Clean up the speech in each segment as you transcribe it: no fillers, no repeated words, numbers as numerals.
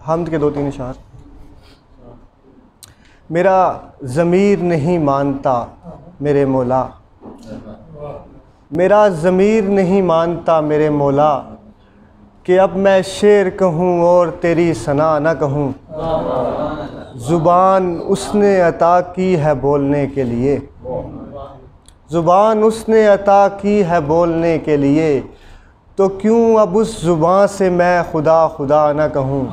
حمد کے 2-3 اشعار۔ میرا ضمیر نہیں مانتا میرے مولا، میرا ضمیر نہیں مانتا میرے مولا، کہ اب میں شعر کہوں اور تیری ثنا نہ کہوں۔ زبان اس نے عطا کی ہے بولنے کے لیے، زبان اس نے عطا کی ہے بولنے کے لیے، تو کیوں اب اس زبان سے میں خدا خدا نہ کہوں۔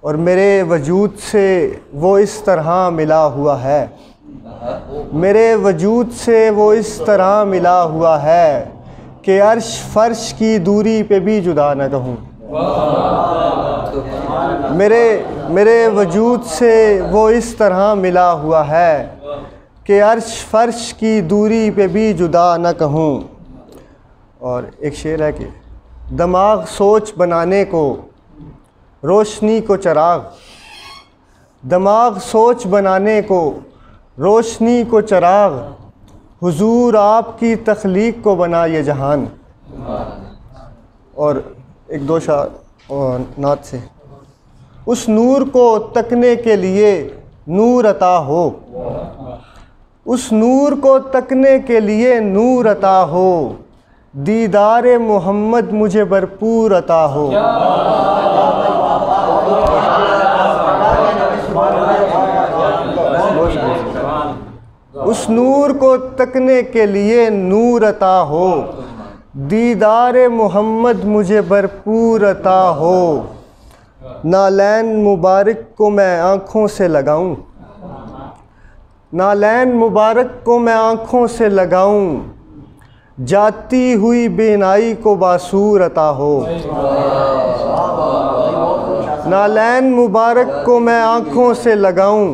اور میرے وجود سے وہ اس طرح ملا ہوا ہے، میرے وجود سے وہ اس طرح ملا ہوا ہے، کہ عرش فرش کی دوری پہ بھی جدا نہ کہوں۔ میرے وجود سے وہ اس طرح ملا ہوا ہے، کہ عرش فرش کی دوری پہ بھی جدا نہ کہوں۔ اور ایک شعر ہے کہ دماغ سوچ بنانے کو روشنی کو چراغ، دماغ سوچ بنانے کو روشنی کو چراغ، حضور آپ کی تخلیق کو بنا یہ جہان۔ اور ایک 2 شعر نعت سے۔ اس نور کو تکنے کے لیے نور عطا ہو، اس نور کو تکنے کے لیے نور عطا ہو، دیدار محمد مجھے بھرپور عطا ہو۔ اس نور کو تکنے کے لیے نور عطا ہو، دیدار محمد مجھے بھرپور عطا ہو۔ نالین مبارک کو میں آنکھوں سے لگاؤں، نالین مبارک کو میں آنکھوں سے لگاؤں، جاتی ہوئی بینائی کو باسور عطا ہو۔ نالین مبارک کو میں آنکھوں سے لگاؤں،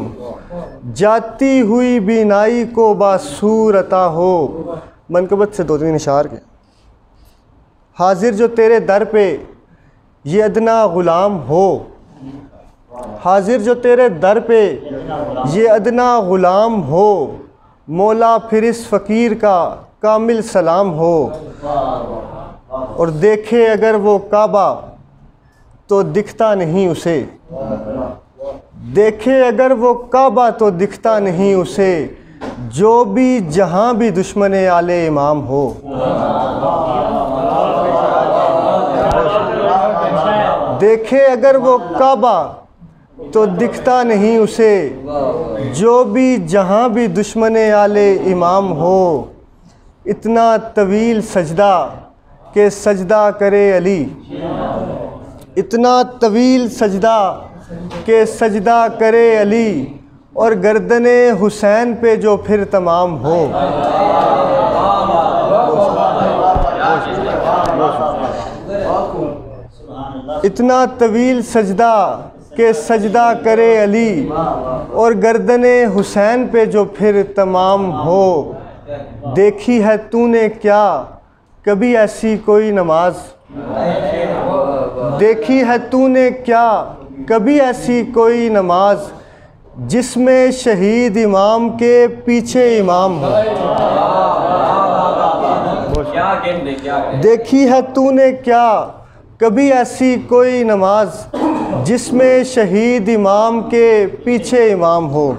جاتی ہوئی بینائی کو باسور عطا ہو۔ منقبت سے 2-3 اشعار کے۔ حاضر جو تیرے در پہ یہ ادنا غلام ہو، حاضر جو تیرے در پہ یہ ادنا غلام ہو، مولا پھر اس فقیر کا کامل سلام ہو۔ اور دیکھے اگر وہ کعبہ تو دکھتا نہیں اسے، دیکھے اگر وہ کعبہ تو دکھتا نہیں اسے، جو بھی جہاں بھی دشمن آل امام ہو۔ دیکھے اگر وہ کعبہ تو دکھتا نہیں اسے، جو بھی جہاں بھی دشمن آل امام ہو۔ اتنا طویل سجدہ کہ سجدہ کرے علی، اتنا طویل سجدہ کہ سجدہ کرے علی، اور گردن حسین پہ جو پھر تمام ہو۔ اتنا طویل سجدہ کہ سجدہ کرے علی، اور گردن حسین پہ جو پھر تمام ہو۔ دیکھی ہے تو نے کیا کبھی ایسی کوئی نماز، دیکھی ہے تو نے کیا کبھی ایسی کوئی نماز، جس میں شہید امام کے پیچھے امام ہو۔ دیکھی ہے تو نے کیا کبھی ایسی کوئی نماز، جس میں شہید امام کے پیچھے امام ہو۔